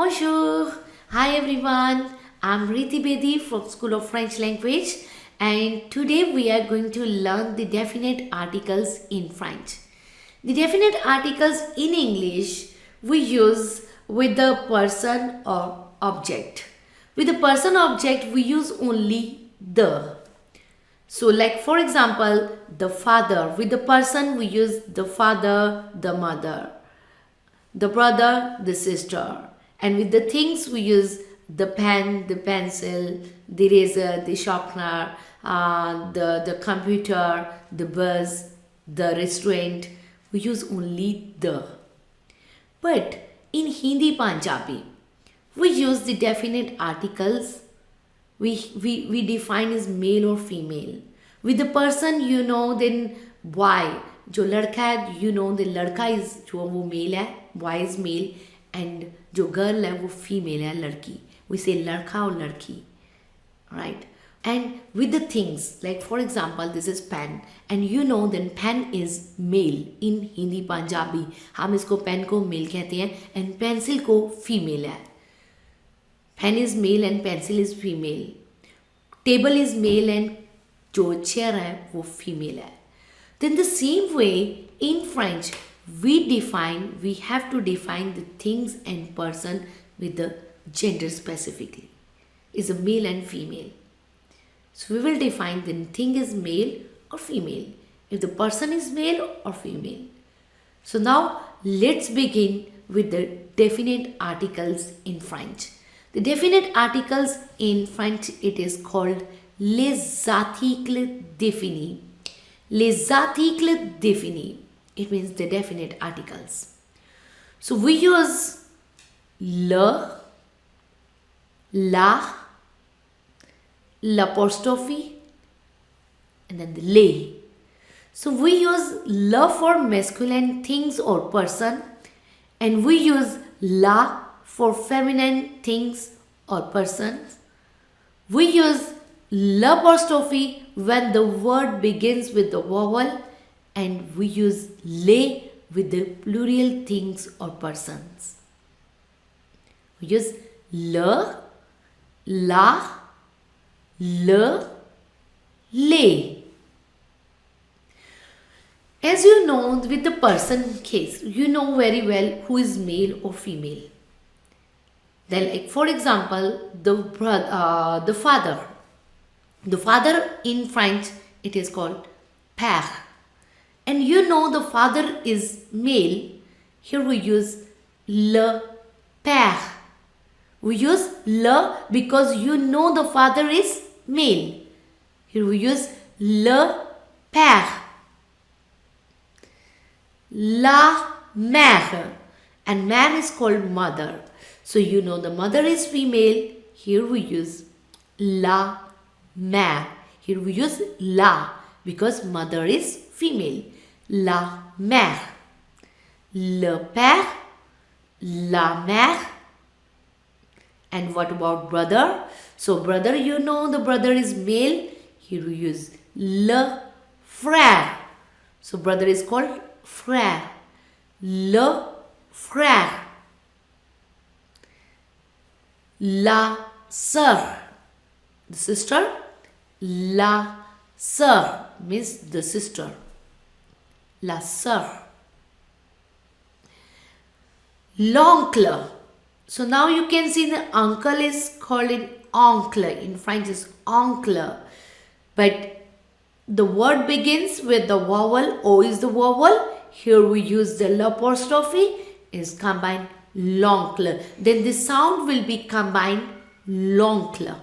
Bonjour. Hi everyone. I'm Riti Bedi from School of French Language and today we are going to learn the definite articles in French. The definite articles in English we use with the person or object. With the person object we use only the. So like for example the father, with the person we use the father, the mother, the brother, the sister. And with the things we use the pen, the pencil, the eraser, the sharpener, the computer, the bus, the restaurant. We use only the. But in Hindi Punjabi, we use the definite articles. We define as male or female. With the person, then boy. जो लड़का है, the लड़का is जो वो male है, boy is male, and जो girl है वो female है, लड़की. We say लड़का और लड़की, right? And with the things, like for example, this is pen, and then pen is male in Hindi Punjabi. हम इसको pen को male कहते हैं, and pencil को female है. Pen is male and pencil is female. Table is male and जो chair है वो female है. Then the same way in French we have to define the things and person with the gender specifically. Is a male and female. So we will define the thing is male or female. If the person is male or female. So now let's begin with the definite articles in French. The definite articles in French, it is called les articles définis. Les articles définis. It means the definite articles. So we use le, la, l'apostrophe, and then the les. So we use le for masculine things or person, and we use la for feminine things or persons. We use l'apostrophe when the word begins with the vowel, and we use les with the plural things or persons. We use le, la, le, les. As you know, with the person case, you know very well who is male or female. Then, like for example, the father. The father in French, it is called père. And the father is male. Here we use le père. We use le because the father is male. Here we use le père. La mère. And mère is called mother. So the mother is female. Here we use la mère. Here we use la because mother is female. La mère. Le père. La mère. And what about brother? So brother, the brother is male. Here we use le frère. So brother is called frère. Le frère. La sœur. The sister. La sœur means the sister. La sœur. L'oncle. So now you can see the uncle is called oncle. In French is oncle. But the word begins with the vowel. O is the vowel. Here we use the l'apostrophe. Is combined l'oncle. Then the sound will be combined l'oncle.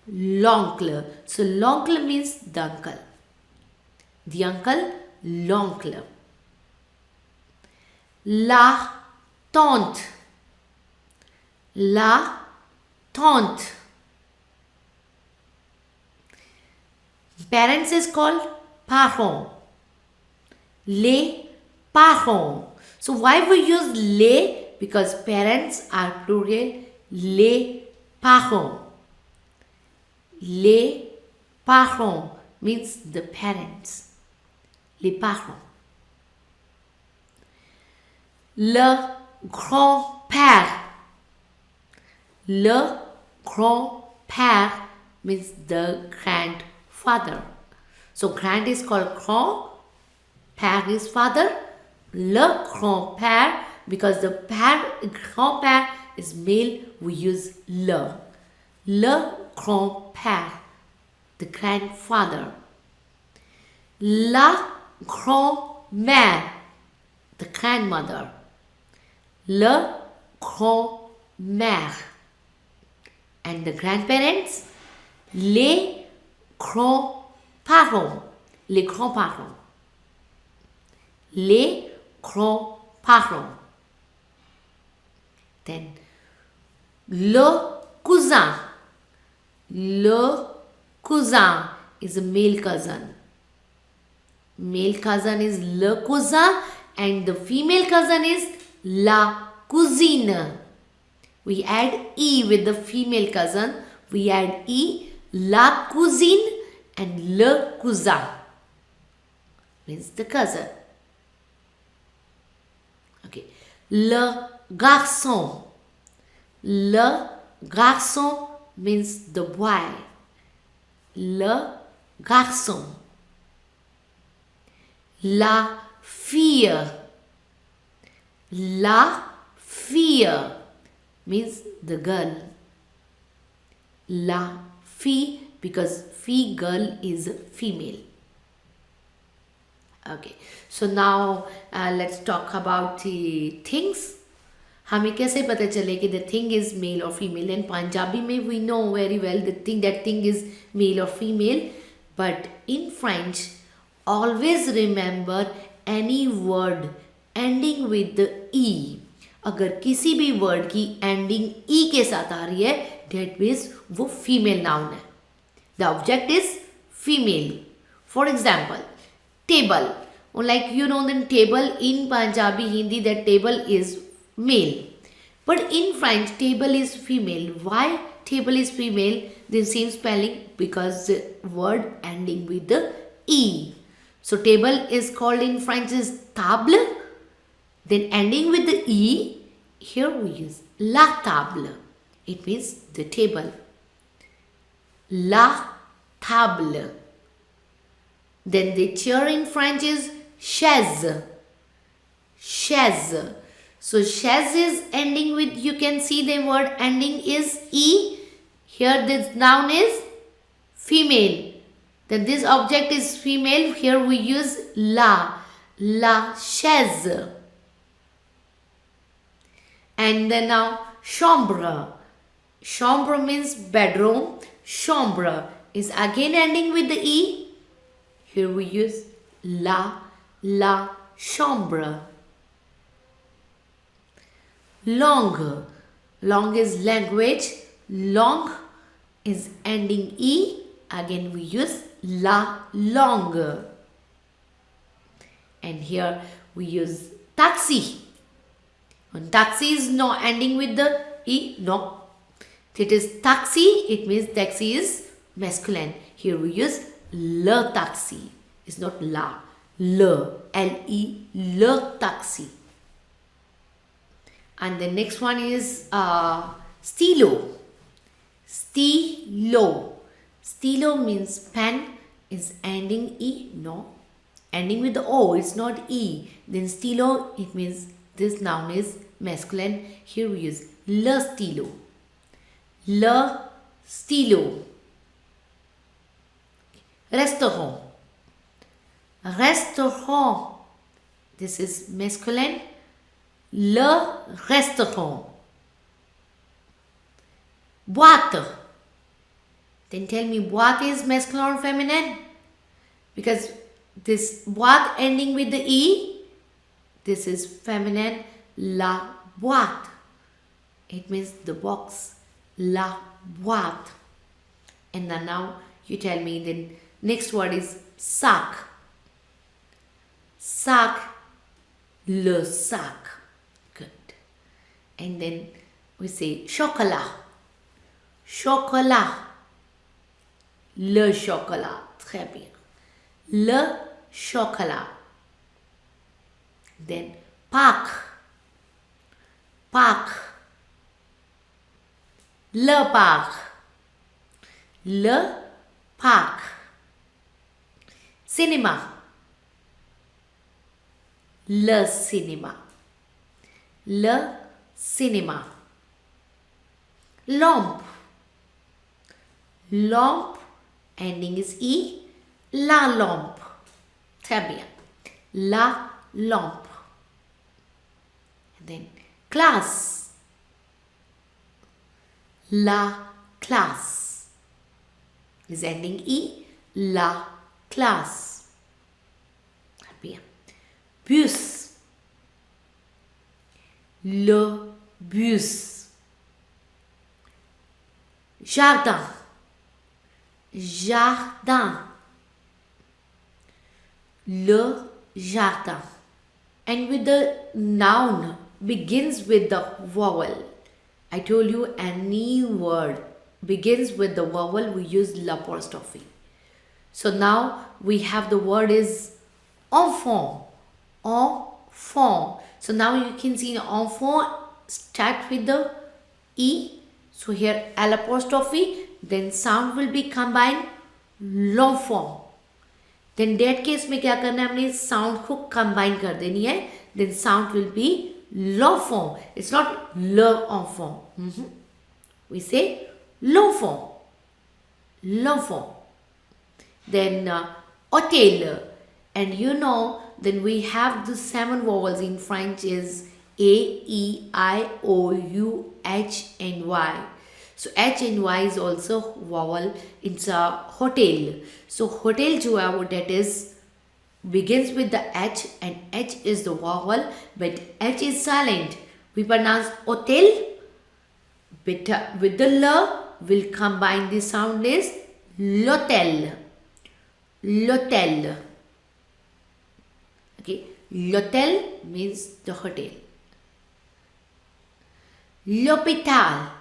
L'oncle. So l'oncle means the uncle. The uncle, l'oncle. La tante. La tante. Parents is called parents. Les parents. So why we use les? Because parents are plural. Les parents. Les parents means the parents. Les parents. Le grand grand-père. Le grand-père means the grandfather. So grand is called grand, père is father. Le grand-père, because the père, grand-père is male, we use le. Le grand-père, the grandfather. La grand-mère, the grandmother. Le grand-mère. And the grandparents, les grands-parents. Les grands-parents. Les grands-parents. Then, le cousin. Le cousin is a male cousin. Male cousin is le cousin and the female cousin is la cousine. We add E with the female cousin. We add E, la cousine and le cousin. Means the cousin. Okay. Le garçon. Le garçon means the boy. Le garçon. La fille. La fille means the girl. La fille, because fille girl is female. Okay, so now let's talk about the things. हमें कैसे पता चले कि the thing is male or female? In Punjabi में we know very well that thing is male or female, but in French always remember any word ending with the e. अगर किसी भी word की एंडिंग ई के साथ आ रही है, डेट मीन्स वो फीमेल नाउन है. The object is female. For example table. Like you know then table in Punjabi Hindi that table is male, but in French table is female. Why table is female? The same spelling, because the word ending with the E. So table is called in French is table. Then ending with the E, here we use la table. It means the table. La table. Then the chair in French is chaise. Chaise. So chaise is ending with, you can see the word ending is E. Here this noun is female. Then this object is female. Here we use la. La chaise. And then now chambre. Chambre means bedroom. Chambre is again ending with the E. Here we use la. La chambre. Langue. Langue is language. Langue is ending E. Again we use la langue. And here we use taxi. When taxi is no ending with the E, no. It is taxi, it means taxi is masculine. Here we use le taxi. It's not la. Le. L-E. Le taxi. And the next one is stilo. Stilo. Stilo means pen. Is ending E? No. Ending with the O, it's not E. Then stilo, it means this noun is masculine. Here we use le stilo. Le stilo. Restaurant. Restaurant. This is masculine. Le restaurant. Boîte. Then tell me, boîte is masculine or feminine? Because this boîte ending with the E, this is feminine. La boîte. It means the box. La boîte. And then now you tell me, then next word is sac. Sac. Le sac. Good. And then we say chocolat. Chocolat. Le chocolat. Très bien. Le chocolat. Then Pâques. park, le park, le park. Cinema, le cinéma, le cinéma. Lampe, lampe, ending is E, la lampe. Très bien. La lampe. And then classe, la classe is ending E, la classe. Très bien. Bus, le bus. Jardin, jardin, le jardin. And with the noun begins with the vowel. I told you any word begins with the vowel, we use l'apostrophe. So now we have the word is enfant, enfant. So now you can see enfant start with the E. So here L apostrophe, then sound will be combined l'enfant. Then that case में क्या करना है, हमने sound को combine कर देनी है. Then sound will be l'enfant. It's not le enfant. We say l'enfant, l'enfant. Then hôtel, and you know, then we have the 7 vowels in French is A, E, I, O, U, H and Y. So H and Y is also vowel. It's a hotel. So hotel जो है वो that is begins with the H and H is the vowel, but H is silent. We pronounce hotel, but with the L will combine the sound is l'hôtel, l'hôtel. Okay, l'hôtel means the hotel. L'hôpital,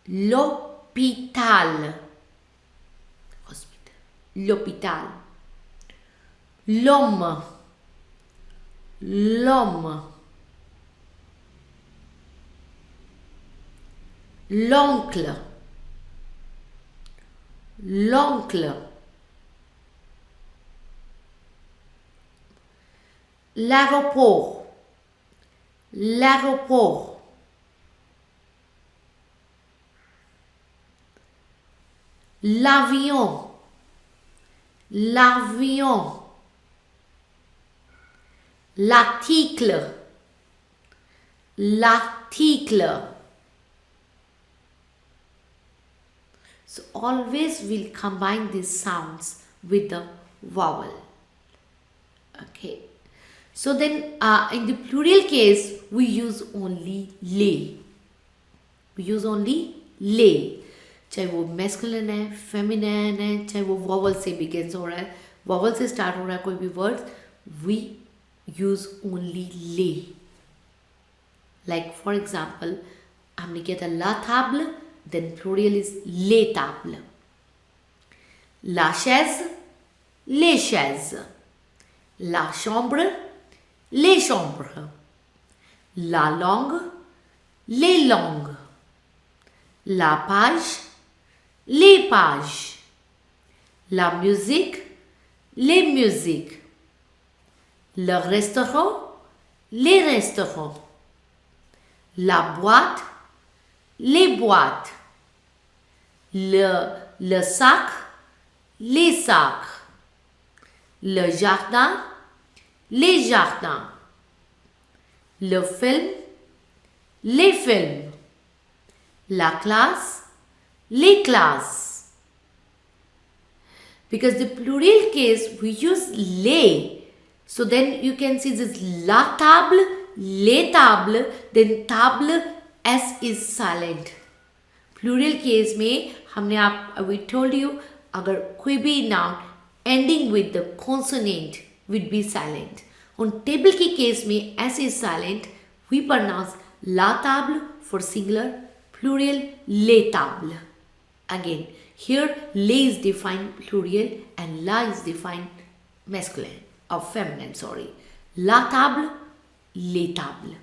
l'hôpital, hospital, l'hôpital. L'homme, l'homme. L'oncle, l'oncle. L'aéroport, l'aéroport. L'avion, l'avion. L'article, l'article. So always we'll combine these sounds with the vowel. Okay. So then in the plural case we use only les. We use only les. चाहे वो masculine है, feminine है, चाहे वो vowel से begins हो रहा है, vowel से start हो रहा है कोई भी word, we use only les. Like for example, हमने किया था la table, then plural is les tables. La chaise, les chaises. La chambre, les chambres. La langue, les langues. La page, les pages. La musique, les musiques. Le restaurant, les restaurants. La boîte, les boîtes. Le sac, les sacs. Le jardin, les jardins. Le film, les films. La classe, les classes. Because the plural case we use les. So then you can see this la table, les tables, then table S is silent. Plural case में हमने we told you अगर कोई भी noun ending with the consonant would be silent. On table की case में S is silent, we pronounce la table for singular, plural les tables. Again, here les is defined plural and la is defined masculine or feminine, sorry. La table, les tables.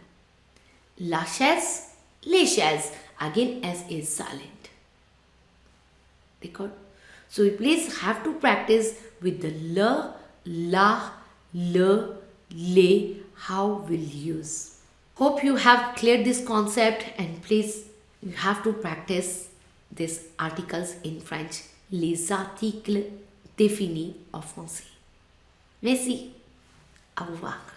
La chaise, les chaises. Again S is silent. Record. So we please have to practice with the la, le, how we'll use. Hope you have cleared this concept, and please you have to practice these articles in French. Les articles définis en français. Merci. Au revoir.